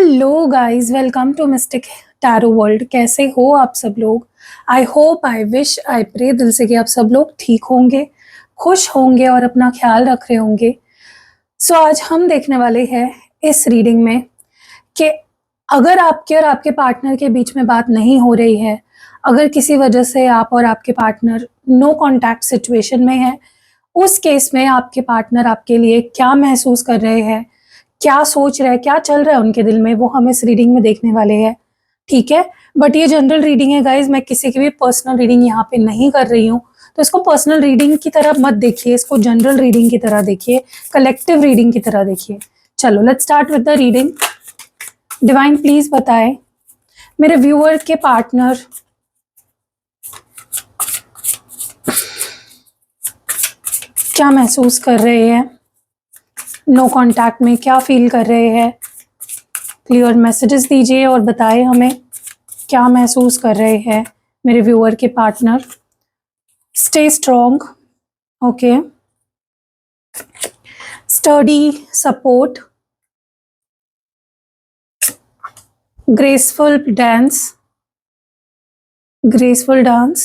Hello guys, welcome to mystic tarot world. कैसे हो आप सब लोग? I hope, I wish, I pray दिल से कि आप सब लोग ठीक होंगे, खुश होंगे और अपना ख्याल रख रहे होंगे। सो आज हम देखने वाले हैं इस रीडिंग में कि अगर आपके और आपके पार्टनर के बीच में बात नहीं हो रही है, अगर किसी वजह से आप और आपके पार्टनर नो कॉन्टैक्ट सिचुएशन में है, उस केस में आपके पार्टनर आपके लिए क्या महसूस कर रहे हैं, क्या सोच रहे हैं, क्या चल रहा है उनके दिल में, वो हम इस रीडिंग में देखने वाले हैं। ठीक है, बट ये जनरल रीडिंग है गाइज, मैं किसी की भी पर्सनल रीडिंग यहाँ पे नहीं कर रही हूँ, तो इसको पर्सनल रीडिंग की तरह मत देखिए, इसको जनरल रीडिंग की तरह देखिए, कलेक्टिव रीडिंग की तरह देखिए। चलो let's start with the reading. Divine please बताएं मेरे व्यूअर के पार्टनर क्या महसूस कर रहे हैं, नो कॉन्टैक्ट में क्या फील कर रहे हैं। क्लियर मैसेजेस दीजिए और बताएं हमें क्या महसूस कर रहे हैं मेरे व्यूअर के partner. Stay strong, okay, study, support, graceful dance, graceful dance,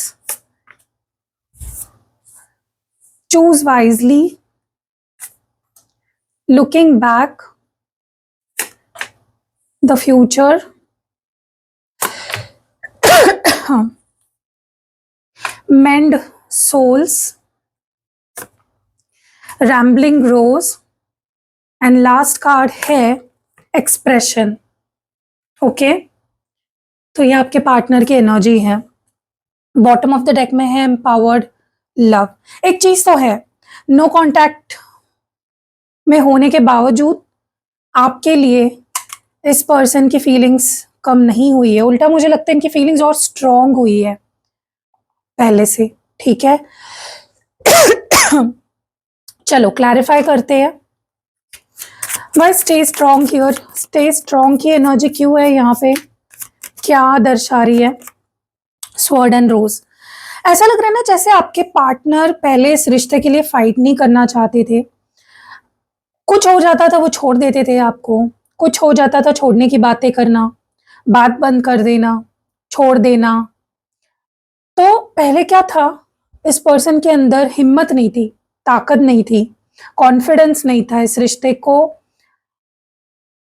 choose wisely, looking back, the future, mend souls, rambling rose, and last card है एक्सप्रेशन। ओके, तो ये आपके पार्टनर की एनर्जी है। बॉटम ऑफ द डेक में है empowered love. एक चीज तो है, नो कॉन्टैक्ट में होने के बावजूद आपके लिए इस पर्सन की फीलिंग्स कम नहीं हुई है, उल्टा मुझे लगता है इनकी फीलिंग्स और स्ट्रांग हुई है पहले से। ठीक है, चलो क्लैरिफाई करते हैं। भाई stay strong here, stay strong की एनर्जी क्यों है यहाँ पे, क्या दर्शा रही है? स्वॉर्ड एंड रोज। ऐसा लग रहा है ना जैसे आपके पार्टनर पहले इस रिश्ते के लिए फाइट नहीं करना चाहते थे, कुछ हो जाता था वो छोड़ देते थे आपको, कुछ हो जाता था छोड़ने की बातें करना, बात बंद कर देना, छोड़ देना। तो पहले क्या था, इस पर्सन के अंदर हिम्मत नहीं थी, ताकत नहीं थी, कॉन्फिडेंस नहीं था इस रिश्ते को,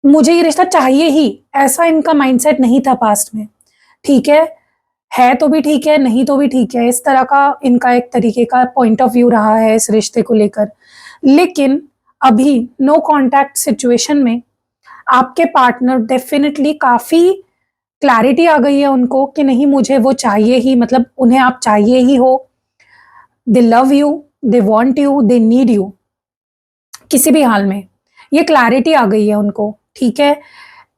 मुझे ये रिश्ता चाहिए ही, ऐसा इनका माइंडसेट नहीं था पास्ट में। ठीक है तो भी ठीक है, नहीं तो भी ठीक है, इस तरह का इनका एक तरीके का पॉइंट ऑफ व्यू रहा है इस रिश्ते को लेकर। लेकिन अभी नो कॉन्टैक्ट सिचुएशन में आपके पार्टनर डेफिनेटली काफी क्लैरिटी आ गई है उनको कि नहीं, मुझे वो चाहिए ही, मतलब उन्हें आप चाहिए ही हो। दे love you, they want you, they need you, किसी भी हाल में ये क्लैरिटी आ गई है उनको। ठीक है,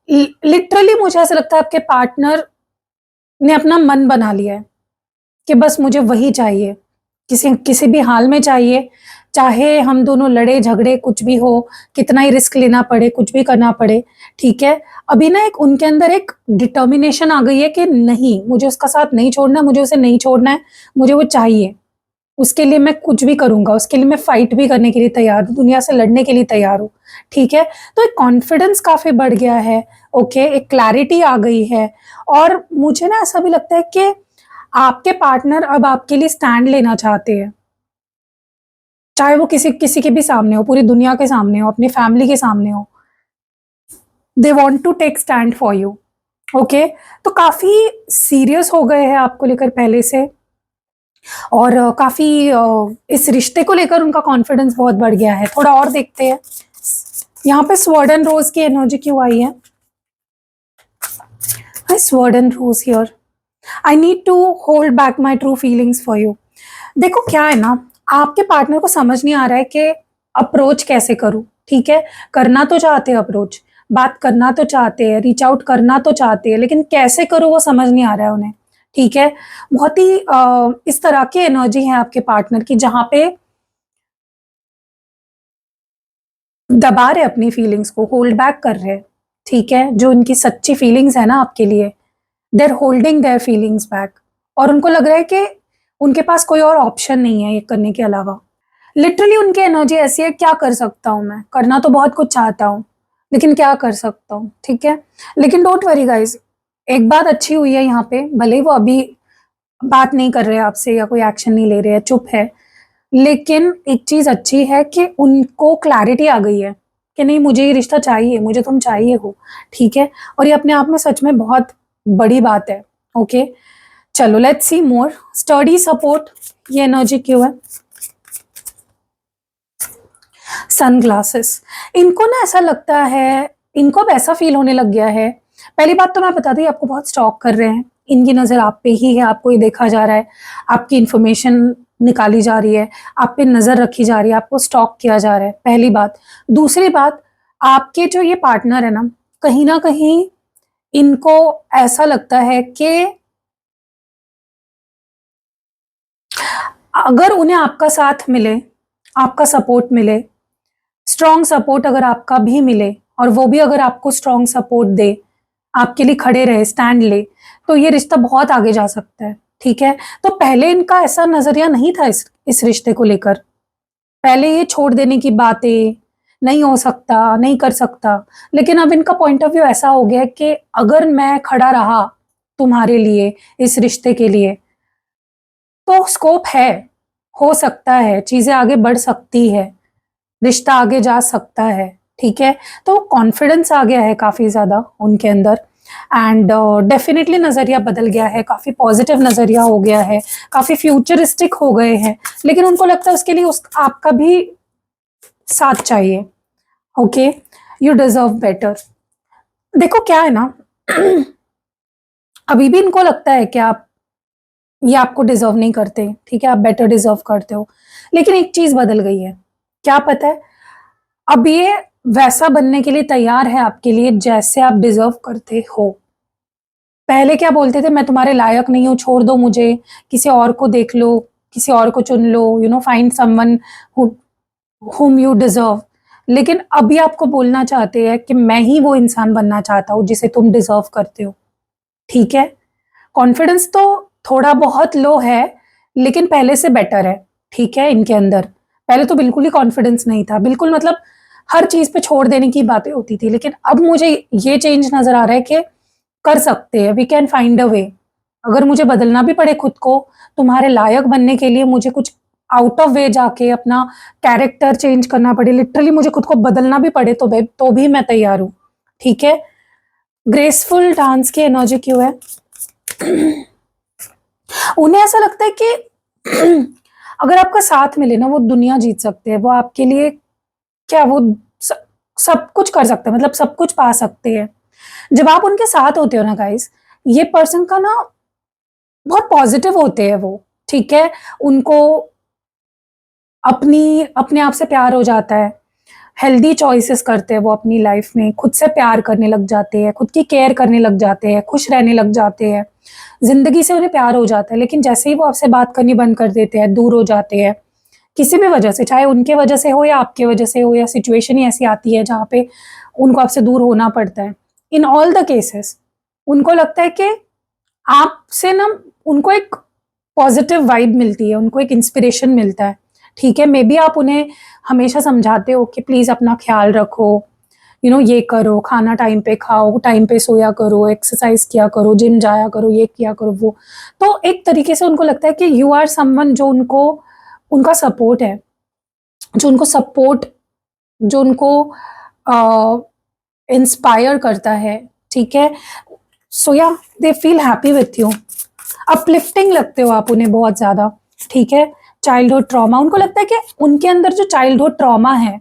लिटरली मुझे ऐसा लगता है आपके पार्टनर ने अपना मन बना लिया है कि बस मुझे वही चाहिए, किसी किसी भी हाल में चाहिए, चाहे हम दोनों लड़े झगड़े कुछ भी हो, कितना ही रिस्क लेना पड़े, कुछ भी करना पड़े। ठीक है, अभी ना एक उनके अंदर एक डिटर्मिनेशन आ गई है कि नहीं, मुझे उसका साथ नहीं छोड़ना है, मुझे उसे नहीं छोड़ना है, मुझे वो चाहिए, उसके लिए मैं कुछ भी करूंगा, उसके लिए मैं फाइट भी करने के लिए तैयार हूँ, दुनिया से लड़ने के लिए तैयार हूँ। ठीक है, तो एक कॉन्फिडेंस काफी बढ़ गया है। ओके, एक क्लैरिटी आ गई है, और मुझे ना ऐसा भी लगता है कि आपके पार्टनर अब आपके लिए स्टैंड लेना चाहते हैं, चाहे वो किसी किसी के भी सामने हो, पूरी दुनिया के सामने हो, अपनी फैमिली के सामने हो। They want to take stand for you. Okay, तो काफी सीरियस हो गए हैं आपको लेकर पहले से, और काफी इस रिश्ते को लेकर उनका कॉन्फिडेंस बहुत बढ़ गया है। थोड़ा और देखते हैं यहाँ पे स्वॉर्ड एंड रोज की एनर्जी क्यों आई है। Sword and rose here, I need to hold back my true feelings for you. देखो क्या है ना, आपके पार्टनर को समझ नहीं आ रहा है कि अप्रोच कैसे करूं। ठीक है, करना तो चाहते हैं अप्रोच, बात करना तो चाहते हैं, रीच आउट करना तो चाहते हैं, लेकिन कैसे करूं वो समझ नहीं आ रहा है उन्हें। ठीक है, बहुत ही इस तरह की एनर्जी है आपके पार्टनर की, जहां पे दबा रहे अपनी फीलिंग्स को, होल्ड बैक कर रहे। ठीक है, जो उनकी सच्ची फीलिंग्स है ना आपके लिए, देर होल्डिंग देयर फीलिंग्स बैक, और उनको लग रहा है कि उनके पास कोई और ऑप्शन नहीं है ये करने के अलावा। लिटरली उनकी एनर्जी ऐसी है, क्या कर सकता हूं मैं, करना तो बहुत कुछ चाहता हूं, लेकिन क्या कर सकता हूँ, ठीक है। लेकिन डोंट वरी गाइज, एक बात अच्छी हुई है यहाँ पे, भले ही वो अभी बात नहीं कर रहे हैं आपसे या कोई एक्शन नहीं ले रहे हैं, चुप है, लेकिन एक चीज अच्छी है कि उनको क्लैरिटी आ गई है कि नहीं, मुझे ये रिश्ता चाहिए, मुझे तुम चाहिए हो, ठीक है। और ये अपने आप में सच में बहुत बड़ी बात है। ओके, चलो let's see more. Study support, ये एनर्जी क्यों है? सनग्लासेस, इनको ना ऐसा लगता है, इनको अब ऐसा फील होने लग गया है। पहली बात तो मैं बता दी, आपको बहुत स्टॉक कर रहे हैं, इनकी नज़र आप पे ही है, आपको ये देखा जा रहा है, आपकी इंफॉर्मेशन निकाली जा रही है, आप पे नज़र रखी जा रही है, आपको स्टॉक किया जा रहा है, पहली बात। दूसरी बात, आपके जो ये पार्टनर है ना कहीं इनको ऐसा लगता है कि अगर उन्हें आपका साथ मिले, आपका सपोर्ट मिले, स्ट्रॉन्ग सपोर्ट अगर आपका भी मिले, और वो भी अगर आपको स्ट्रॉन्ग सपोर्ट दे, आपके लिए खड़े रहे, स्टैंड ले, तो ये रिश्ता बहुत आगे जा सकता है, ठीक है। तो पहले इनका ऐसा नजरिया नहीं था इस रिश्ते को लेकर। पहले ये छोड़ देने की बातें, नहीं हो सकता, नहीं कर सकता, लेकिन अब इनका पॉइंट ऑफ व्यू ऐसा हो गया कि अगर मैं खड़ा रहा तुम्हारे लिए, इस रिश्ते के लिए, तो स्कोप है, हो सकता है, चीजें आगे बढ़ सकती है, रिश्ता आगे जा सकता है, ठीक है। तो कॉन्फिडेंस आ गया है काफ़ी ज़्यादा उनके अंदर, एंड डेफिनेटली नज़रिया बदल गया है, काफ़ी पॉजिटिव नज़रिया हो गया है, काफ़ी फ्यूचरिस्टिक हो गए हैं। लेकिन उनको लगता है उसके लिए आपका भी साथ चाहिए। Okay, you deserve better. देखो क्या है ना, अभी भी इनको लगता है कि आप, ये आपको डिजर्व नहीं करते, ठीक है, आप बेटर डिजर्व करते हो। लेकिन एक चीज़ बदल गई है, क्या पता है? अब ये वैसा बनने के लिए तैयार है आपके लिए जैसे आप डिजर्व करते हो। पहले क्या बोलते थे, मैं तुम्हारे लायक नहीं हूँ, छोड़ दो मुझे, किसी और को देख लो, किसी और को चुन लो, find someone whom you deserve। लेकिन अभी आपको बोलना चाहते हैं कि मैं ही वो इंसान बनना चाहता हूँ जिसे तुम डिजर्व करते हो, ठीक है। कॉन्फिडेंस तो थोड़ा बहुत लो है, लेकिन पहले से बेटर है, ठीक है, इनके अंदर। पहले तो बिल्कुल ही कॉन्फिडेंस नहीं था, बिल्कुल, मतलब हर चीज पे छोड़ देने की बातें होती थी। लेकिन अब मुझे ये चेंज नजर आ रहा है कि कर सकते हैं, वी कैन फाइंड अ वे। अगर मुझे बदलना भी पड़े खुद को तुम्हारे लायक बनने के लिए, मुझे कुछ आउट ऑफ वे जाके अपना कैरेक्टर चेंज करना पड़े, लिटरली मुझे खुद को बदलना भी पड़े, तो भी मैं तैयार हूँ, ठीक है। ग्रेसफुल डांस की एनर्जी क्यों है? उन्हें ऐसा लगता है कि अगर आपका साथ मिले ना, वो दुनिया जीत सकते हैं, वो आपके लिए क्या, वो सब कुछ कर सकते हैं, मतलब सब कुछ पा सकते हैं। जब आप उनके साथ होते हो ना गाइस, ये पर्सन का ना बहुत पॉजिटिव होते हैं वो, ठीक है। उनको अपने आप से प्यार हो जाता है, हेल्दी चॉइसेस करते हैं वो अपनी लाइफ में, खुद से प्यार करने लग जाते हैं, खुद की केयर करने लग जाते हैं, खुश रहने लग जाते हैं, जिंदगी से उन्हें प्यार हो जाता है। लेकिन जैसे ही वो आपसे बात करनी बंद कर देते हैं, दूर हो जाते हैं, किसी भी वजह से, चाहे उनके वजह से हो या आपके वजह से हो, या सिचुएशन ही ऐसी आती है जहाँ पे उनको आपसे दूर होना पड़ता है, इन ऑल द केसेस उनको लगता है कि आपसे ना उनको एक पॉजिटिव वाइब मिलती है, उनको एक इंस्पिरेशन मिलता है, ठीक है। मे बी आप उन्हें हमेशा समझाते हो कि प्लीज़ अपना ख्याल रखो, ये करो, खाना टाइम पे खाओ, टाइम पे सोया करो, एक्सरसाइज किया करो, जिम जाया करो, ये किया करो, वो। तो एक तरीके से उनको लगता है कि यू आर समवन जो उनका सपोर्ट है, जो उनको सपोर्ट, जो उनको इंस्पायर करता है, ठीक है। सो या they feel happy with you, uplifting लगते हो आप उन्हें बहुत ज़्यादा, ठीक है। चाइल्डहुड ट्रॉमा, उनको लगता है कि उनके अंदर जो चाइल्डहुड ट्रॉमा है,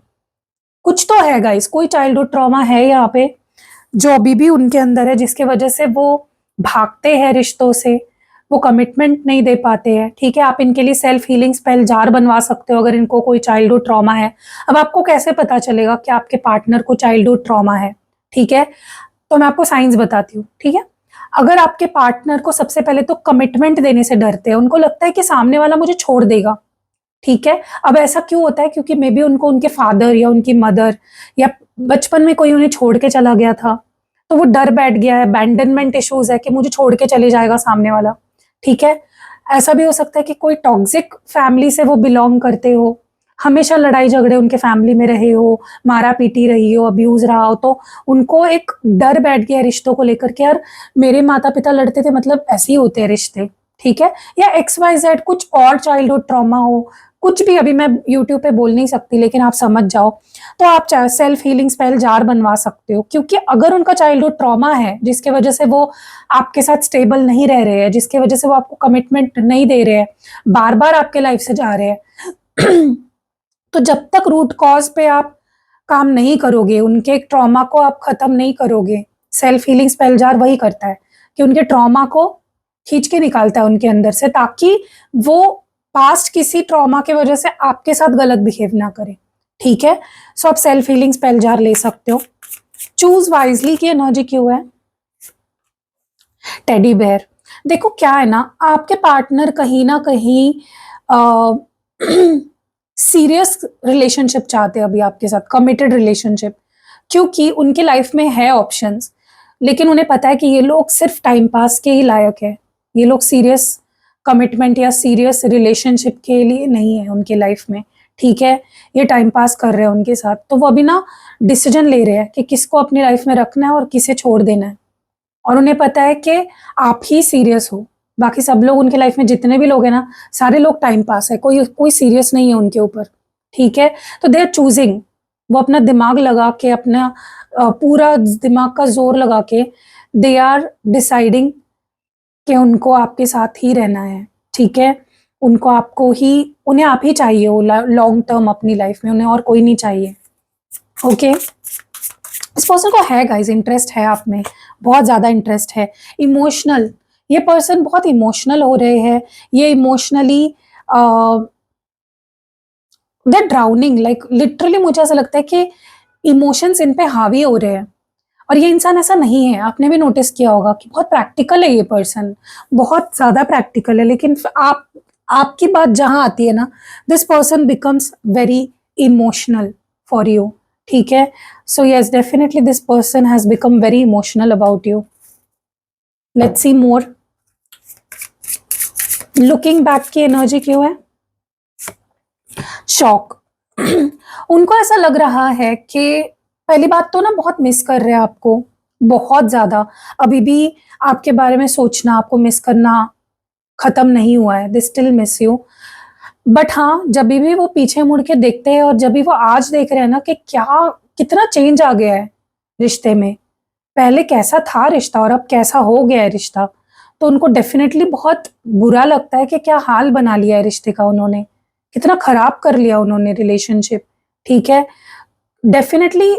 कुछ तो है गाइस, कोई चाइल्डहुड ट्रॉमा है यहाँ पे जो अभी भी उनके अंदर है, जिसके वजह से वो भागते हैं रिश्तों से, वो कमिटमेंट नहीं दे पाते हैं, ठीक है। आप इनके लिए सेल्फ हीलिंग स्पेल जार बनवा सकते हो अगर इनको कोई चाइल्डहुड ट्रॉमा है। अब आपको कैसे पता चलेगा कि आपके पार्टनर को चाइल्डहुड ट्रॉमा है, ठीक है? तो मैं आपको साइंस बताती हूँ, ठीक है। अगर आपके पार्टनर को सबसे पहले तो कमिटमेंट देने से डरते हैं, उनको लगता है कि सामने वाला मुझे छोड़ देगा, ठीक है। अब ऐसा क्यों होता है? क्योंकि मे बी उनको उनके फादर या उनकी मदर या बचपन में कोई उन्हें छोड़ के चला गया था, तो वो डर बैठ गया है, अबैंडनमेंट इश्यूज है कि मुझे छोड़ के चले जाएगा सामने वाला, ठीक है। ऐसा भी हो सकता है कि कोई टॉक्सिक फैमिली से वो बिलोंग करते हो, हमेशा लड़ाई झगड़े उनके फैमिली में रहे हो, मारा पीटी रही हो, अब्यूज रहा हो, तो उनको एक डर बैठ गया रिश्तों को लेकर के, यार मेरे माता पिता लड़ते थे मतलब ऐसे ही होते हैं रिश्ते, ठीक है, या XYZ कुछ और चाइल्डहुड ट्रॉमा हो, कुछ भी, अभी मैं यूट्यूब पे बोल नहीं सकती लेकिन आप समझ जाओ, तो आप चाहे सेल्फ हीलिंग स्पेल जार बनवा सकते हो, क्योंकि अगर उनका चाइल्डहुड ट्रॉमा है जिसके वजह से वो आपके साथ स्टेबल नहीं रह रहे हैं, जिसके वजह से वो आपको कमिटमेंट नहीं दे रहे हैं, बार बार आपके लाइफ से जा रहे हैं तो जब तक रूट कॉज पे आप काम नहीं करोगे, उनके ट्रॉमा को आप खत्म नहीं करोगे, सेल्फ हीलिंग स्पेल जार वही करता है कि उनके ट्रॉमा को खींच के निकालता है उनके अंदर से, ताकि वो पास्ट किसी ट्रॉमा की वजह से आपके साथ गलत बिहेव ना करे, ठीक है। सो आप सेल्फ हीलिंग स्पेल जार ले सकते हो। चूज वाइजली की एनर्जी क्यों है? Teddy bear. देखो क्या है ना, आपके पार्टनर कहीं ना कहीं सीरियस रिलेशनशिप चाहते हैं अभी आपके साथ, कमिटेड रिलेशनशिप, क्योंकि उनके लाइफ में है ऑप्शंस, लेकिन उन्हें पता है कि ये लोग सिर्फ टाइम पास के ही लायक है, ये लोग सीरियस कमिटमेंट या सीरियस रिलेशनशिप के लिए नहीं है उनके लाइफ में, ठीक है, ये टाइम पास कर रहे हैं उनके साथ, तो वो अभी ना डिसीजन ले रहे हैं कि किसको अपनी लाइफ में रखना है और किसे छोड़ देना है, और उन्हें पता है कि आप ही सीरियस हो, बाकी सब लोग उनके लाइफ में जितने भी लोग हैं ना, सारे लोग टाइम पास है, कोई कोई सीरियस नहीं है उनके ऊपर, ठीक है। तो दे आर चूजिंग, वो अपना दिमाग लगा के, अपना पूरा दिमाग का जोर लगा के दे आर डिसाइडिंग कि उनको आपके साथ ही रहना है, ठीक है, उनको आपको ही, उन्हें आप ही चाहिए हो लॉन्ग टर्म अपनी लाइफ में, उन्हें और कोई नहीं चाहिए, ओके। इस पर्सन को है गाइस इंटरेस्ट है आप में, बहुत ज़्यादा इंटरेस्ट है, इमोशनल, ये पर्सन बहुत इमोशनल हो रहे हैं, ये इमोशनली दे ड्राउनिंग, लाइक लिटरली मुझे ऐसा लगता है कि इमोशंस इन पे हावी हो रहे हैं, और ये इंसान ऐसा नहीं है, आपने भी नोटिस किया होगा कि बहुत प्रैक्टिकल है ये पर्सन, बहुत ज़्यादा प्रैक्टिकल है, लेकिन आपकी बात जहाँ आती है ना, this person becomes very emotional for you, ठीक है। So yes, definitely this person has become very emotional about you. Let's see more. Looking back की एनर्जी क्यों है? शॉक। उनको ऐसा लग रहा है कि पहली बात तो ना बहुत मिस कर रहे हैं आपको, बहुत ज्यादा, अभी भी आपके बारे में सोचना, आपको मिस करना खत्म नहीं हुआ है, they still miss you, but हाँ जब भी वो पीछे मुड़ के देखते हैं और जब भी वो आज देख रहे हैं ना कि क्या कितना चेंज आ गया है रिश्ते में, पहले कैसा था रिश्ता और अब कैसा हो गया है रिश्ता, तो उनको डेफिनेटली बहुत बुरा लगता है कि क्या हाल बना लिया है रिश्ते का उन्होंने, कितना खराब कर लिया उन्होंने रिलेशनशिप, ठीक है। डेफिनेटली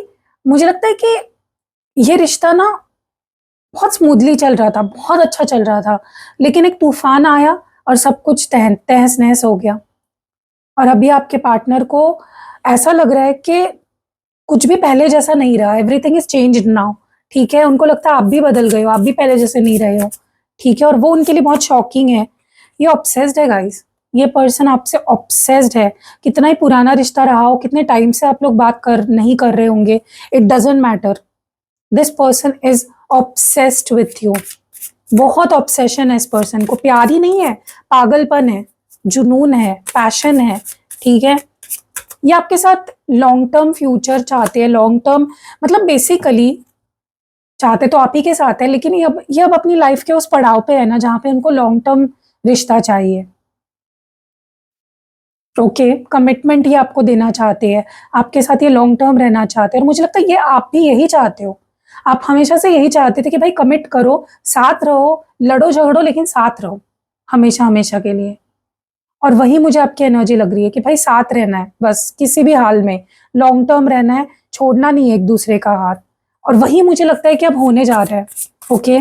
मुझे लगता है कि ये रिश्ता ना बहुत स्मूथली चल रहा था, बहुत अच्छा चल रहा था, लेकिन एक तूफान आया और सब कुछ तहस नहस हो गया, और अभी आपके पार्टनर को ऐसा लग रहा है कि कुछ भी पहले जैसा नहीं रहा, एवरीथिंग इज चेंज्ड नाउ, ठीक है, उनको लगता है आप भी बदल गए हो, आप भी पहले जैसे नहीं रहे हो, ठीक है, और वो उनके लिए बहुत शॉकिंग है। ये ऑब्सेस्ड है गाइस, ये पर्सन आपसे ऑब्सेस्ड है, कितना ही पुराना रिश्ता रहा हो, कितने टाइम से आप लोग बात नहीं कर रहे होंगे, it doesn't matter, this person is obsessed with you, बहुत ऑब्सेशन है इस पर्सन को, प्यार ही नहीं है, पागलपन है, जुनून है, पैशन है, ठीक है। ये आपके साथ लॉन्ग टर्म फ्यूचर चाहते हैं, लॉन्ग टर्म मतलब बेसिकली चाहते तो आप ही के साथ है, लेकिन ये अब अपनी लाइफ के उस पड़ाव पे है ना जहाँ पे उनको लॉन्ग टर्म रिश्ता चाहिए, ओके, कमिटमेंट ये आपको देना चाहते हैं, आपके साथ ये लॉन्ग टर्म रहना चाहते हैं, और मुझे लगता है ये आप भी यही चाहते हो, आप हमेशा से यही चाहते थे कि भाई कमिट करो, साथ रहो, लड़ो झगड़ो लेकिन साथ रहो, हमेशा हमेशा के लिए, और वही मुझे आपकी एनर्जी लग रही है कि भाई साथ रहना है बस, किसी भी हाल में लॉन्ग टर्म रहना है, छोड़ना नहीं है एक दूसरे का हाथ, और वही मुझे लगता है कि अब होने जा रहा है, ओके।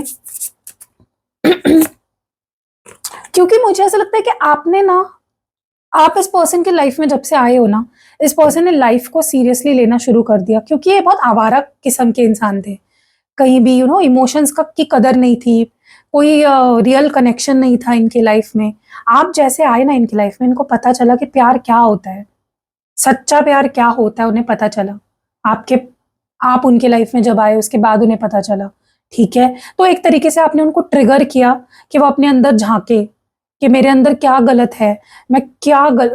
क्योंकि मुझे ऐसा लगता है कि आपने ना, आप इस पर्सन की लाइफ में जब से आए हो ना, इस पर्सन ने लाइफ को सीरियसली लेना शुरू कर दिया, क्योंकि ये बहुत आवारा किस्म के इंसान थे, कहीं भी इमोशंस की कदर नहीं थी, कोई रियल कनेक्शन नहीं था इनकी लाइफ में। आप जैसे आए ना इनकी लाइफ में, इनको पता चला कि प्यार क्या होता है, सच्चा प्यार क्या होता है, उन्हें पता चला, आप उनके लाइफ में जब आए उसके बाद उन्हें पता चला, ठीक है। तो एक तरीके से आपने उनको ट्रिगर किया कि वो अपने अंदर झांके, कि मेरे अंदर क्या गलत है, मैं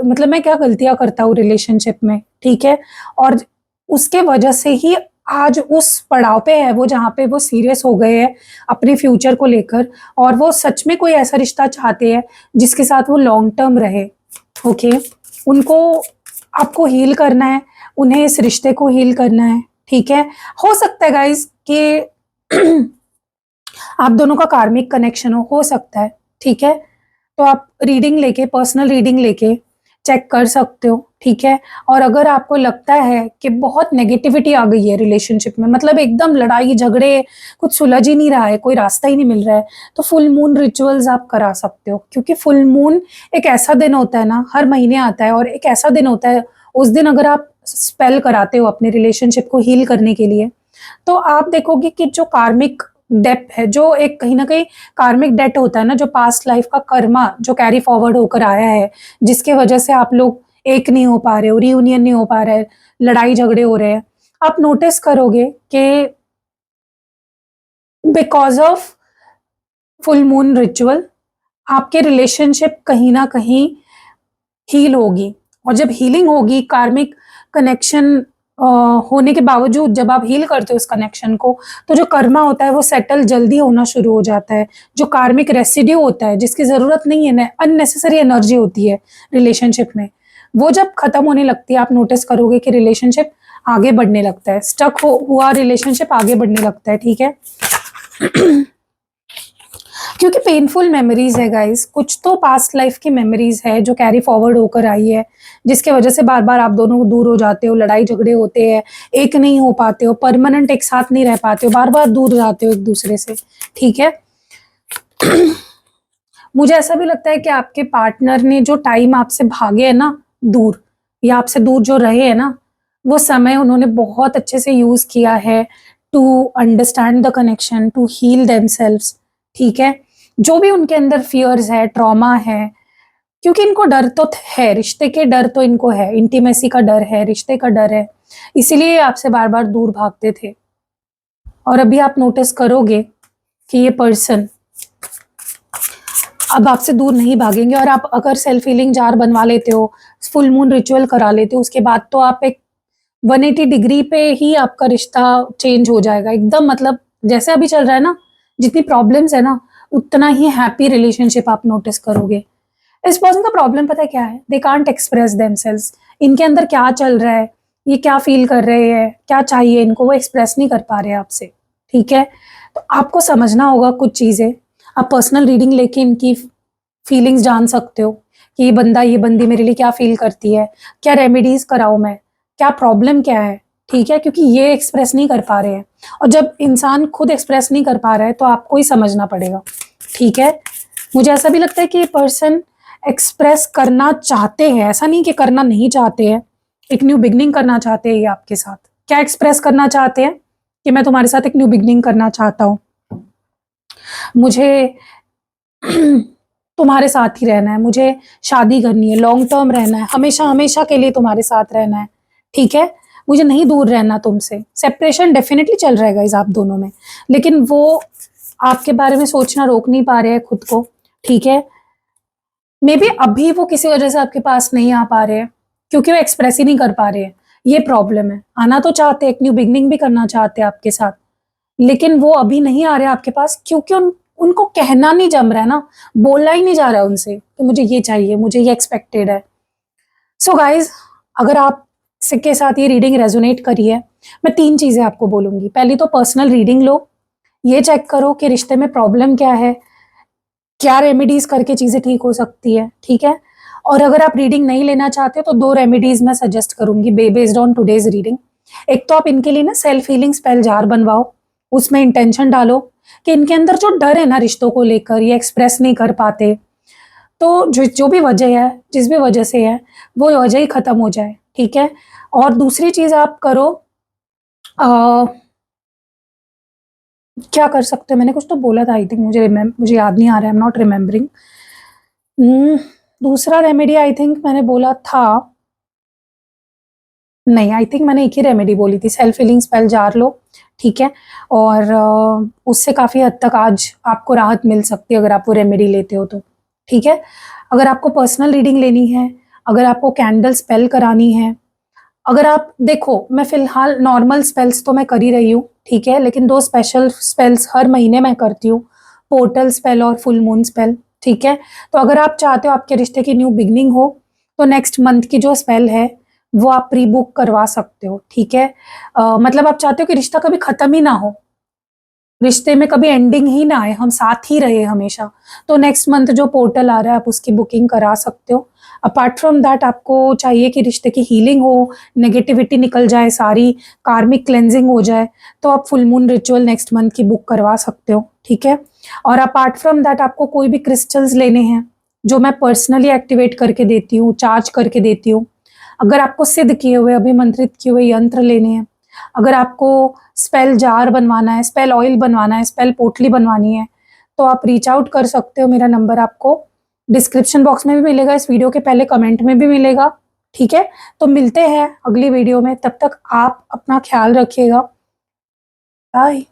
मतलब मैं क्या गलतियाँ करता हूँ रिलेशनशिप में, ठीक है? और उसके वजह से ही आज उस पड़ाव पे है वो जहाँ पे वो सीरियस हो गए हैं अपने फ्यूचर को लेकर, और वो सच में कोई ऐसा रिश्ता चाहते हैं जिसके साथ वो लॉन्ग टर्म रहे, ओके? उनको आपको हील करना है, उन्हें इस रिश्ते को हील करना है, ठीक है? हो सकता है गाइज़ कि आप दोनों का कार्मिक कनेक्शन हो सकता है, ठीक है? तो आप रीडिंग लेके, पर्सनल रीडिंग लेके चेक कर सकते हो, ठीक है? और अगर आपको लगता है कि बहुत नेगेटिविटी आ गई है रिलेशनशिप में, मतलब एकदम लड़ाई झगड़े, कुछ सुलझ ही नहीं रहा है, कोई रास्ता ही नहीं मिल रहा है, तो फुल मून रिचुअल्स आप करा सकते हो, क्योंकि फुल मून एक ऐसा दिन होता है ना, हर महीने आता है, और एक ऐसा दिन होता है, उस दिन अगर आप स्पेल कराते हो अपने रिलेशनशिप को हील करने के लिए, तो आप देखोगे कि जो कार्मिक डेप्थ है, जो एक कहीं न कहीं कार्मिक डेट होता है ना, जो पास्ट लाइफ का कर्मा जो कैरी फॉरवर्ड होकर आया है, जिसके वजह से आप लोग एक नहीं हो पा रहे हो, रियूनियन नहीं हो पा रहा है, लड़ाई झगड़े हो रहे हैं। आप नोटिस करोगे कि because of full moon ritual आपके रिलेशनशिप कहीं न कहीं हील होगी, और जब हीलिंग होगी, कार्मिक कनेक्शन होने के बावजूद जब आप हील करते हो उस कनेक्शन को, तो जो कर्मा होता है वो सेटल जल्दी होना शुरू हो जाता है। जो कार्मिक रेसिड्यू होता है जिसकी ज़रूरत नहीं है, न अननेसेसरी एनर्जी होती है रिलेशनशिप में, वो जब खत्म होने लगती है, आप नोटिस करोगे कि रिलेशनशिप आगे बढ़ने लगता है। स्टक हुआ रिलेशनशिप आगे बढ़ने लगता है, ठीक है? क्योंकि पेनफुल मेमोरीज है गाइस, कुछ तो पास्ट लाइफ की मेमोरीज है जो कैरी फॉरवर्ड होकर आई है, जिसके वजह से बार बार आप दोनों दूर हो जाते हो, लड़ाई झगड़े होते हैं, एक नहीं हो पाते हो, परमानेंट एक साथ नहीं रह पाते हो, बार बार दूर जाते हो एक दूसरे से, ठीक है? मुझे ऐसा भी लगता है कि आपके पार्टनर ने जो टाइम आपसे भागे है ना दूर, या आपसे दूर जो रहे हैं ना, वो समय उन्होंने बहुत अच्छे से यूज किया है to understand the connection, to heal themselves, ठीक है? जो भी उनके अंदर फियर्स है, ट्रॉमा है, क्योंकि इनको डर तो है, रिश्ते के डर तो इनको है, इंटीमेसी का डर है, रिश्ते का डर है, इसीलिए आपसे बार बार दूर भागते थे। और अभी आप नोटिस करोगे कि ये पर्सन अब आपसे दूर नहीं भागेंगे, और आप अगर सेल्फ हीलिंग जार बनवा लेते हो, फुल मून रिचुअल करा लेते हो, उसके बाद तो आप एक 180 डिग्री पे ही आपका रिश्ता चेंज हो जाएगा एकदम, मतलब जैसे अभी चल रहा है ना, जितनी प्रॉब्लम्स है ना, उतना ही हैप्पी रिलेशनशिप आप नोटिस करोगे। इस पर्सन का प्रॉब्लम पता है क्या है? They can't express themselves. इनके अंदर क्या चल रहा है, ये क्या फील कर रहे हैं, क्या चाहिए इनको, वो एक्सप्रेस नहीं कर पा रहे आपसे, ठीक है? तो आपको समझना होगा कुछ चीज़ें। आप पर्सनल रीडिंग लेके इनकी फीलिंग्स जान सकते हो कि ये बंदा, ये बंदी मेरे लिए क्या फील करती है, क्या रेमेडीज कराऊं मैं, क्या प्रॉब्लम क्या है, ठीक है? क्योंकि ये एक्सप्रेस नहीं कर पा रहे हैं, और जब इंसान खुद एक्सप्रेस नहीं कर पा रहा है तो आपको ही समझना पड़ेगा, ठीक है? मुझे ऐसा भी लगता है कि ये पर्सन एक्सप्रेस करना चाहते हैं, ऐसा नहीं कि करना नहीं चाहते हैं, एक न्यू बिगनिंग करना चाहते हैं ये आपके साथ। क्या एक्सप्रेस करना चाहते हैं? कि मैं तुम्हारे साथ एक न्यू बिगनिंग करना चाहता हूँ, मुझे तुम्हारे साथ ही रहना है, मुझे शादी करनी है, लॉन्ग टर्म रहना है, हमेशा हमेशा के लिए तुम्हारे साथ रहना है, ठीक है? मुझे नहीं दूर रहना तुमसे। सेपरेशन डेफिनेटली चल रहा है गाइस आप दोनों में, लेकिन वो आपके बारे में सोचना रोक नहीं पा रहे हैं खुद को, ठीक है? मे बी अभी वो किसी वजह से आपके पास नहीं आ पा रहे हैं, क्योंकि वो एक्सप्रेस ही नहीं कर पा रहे हैं, ये प्रॉब्लम है। आना तो चाहते हैं, एक न्यू बिगनिंग भी करना चाहते हैं आपके साथ, लेकिन वो अभी नहीं आ रहे आपके पास, क्योंकि उनको कहना नहीं जम रहा है ना, बोलना ही नहीं जा रहा है उनसे कि मुझे ये चाहिए, मुझे ये एक्सपेक्टेड है। सो गाइज, अगर आप के साथ ये रीडिंग रेजोनेट करी है, मैं 3 चीज़ें आपको बोलूँगी। पहली तो पर्सनल रीडिंग लो, ये चेक करो कि रिश्ते में प्रॉब्लम क्या है, क्या रेमेडीज़ करके चीज़ें ठीक हो सकती है, ठीक है? और अगर आप रीडिंग नहीं लेना चाहते तो 2 रेमेडीज़ मैं सजेस्ट करूँगी बेस्ड ऑन टुडेज़ रीडिंग। एक तो आप इनके लिए ना सेल्फ हीलिंग स्पेल जार बनवाओ, उसमें इंटेंशन डालो कि इनके अंदर जो डर है ना रिश्तों को लेकर, ये एक्सप्रेस नहीं कर पाते, तो जो भी वजह है, जिस भी वजह से है, वो वजह ही खत्म हो जाए, ठीक है? और दूसरी चीज़ आप करो, अ, क्या कर सकते हो, मैंने कुछ तो बोला था आई थिंक, मुझे याद नहीं आ रहा है, आई एम नॉट रिमेम्बरिंग। दूसरा रेमेडी आई थिंक मैंने बोला था, नहीं आई थिंक मैंने एक ही रेमेडी बोली थी, सेल्फ हीलिंग स्पेल जार लो, ठीक है? और उससे काफ़ी हद तक आज आपको राहत मिल सकती है अगर आप वो रेमेडी लेते हो तो, ठीक है। अगर आपको पर्सनल रीडिंग लेनी है, अगर आपको कैंडल स्पेल करानी है, अगर आप देखो, मैं फिलहाल नॉर्मल स्पेल्स तो मैं कर ही रही हूँ, ठीक है, लेकिन 2 स्पेशल स्पेल्स हर महीने मैं करती हूँ, पोर्टल स्पेल और फुल मून स्पेल, ठीक है। तो अगर आप चाहते हो आपके रिश्ते की न्यू बिगनिंग हो, तो नेक्स्ट मंथ की जो स्पेल है वो आप प्री बुक करवा सकते हो, ठीक है। मतलब आप चाहते हो कि रिश्ता कभी खत्म ही ना हो, रिश्ते में कभी एंडिंग ही ना आए, हम साथ ही रहे हमेशा, तो नेक्स्ट मंथ जो पोर्टल आ रहा है आप उसकी बुकिंग करा सकते हो। अपार्ट फ्रॉम दैट आपको चाहिए कि रिश्ते की हीलिंग हो, नेगेटिविटी निकल जाए सारी, कार्मिक क्लेंजिंग हो जाए, तो आप full moon ritual next month की बुक करवा सकते हो, ठीक है। और अपार्ट फ्रॉम दैट आपको कोई भी क्रिस्टल्स लेने हैं, जो मैं पर्सनली एक्टिवेट करके देती हूँ, चार्ज करके देती हूँ। अगर आपको सिद्ध किए हुए, अभिमंत्रित किए हुए यंत्र लेने हैं, अगर आपको स्पेल जार बनवाना है, स्पेल ऑयल बनवाना है, स्पेल पोटली बनवानी है, तो आप रीच आउट कर सकते हो। मेरा नंबर आपको डिस्क्रिप्शन बॉक्स में भी मिलेगा, इस वीडियो के पहले कमेंट में भी मिलेगा, ठीक है। तो मिलते हैं अगली वीडियो में, तब तक आप अपना ख्याल रखिएगा। बाय।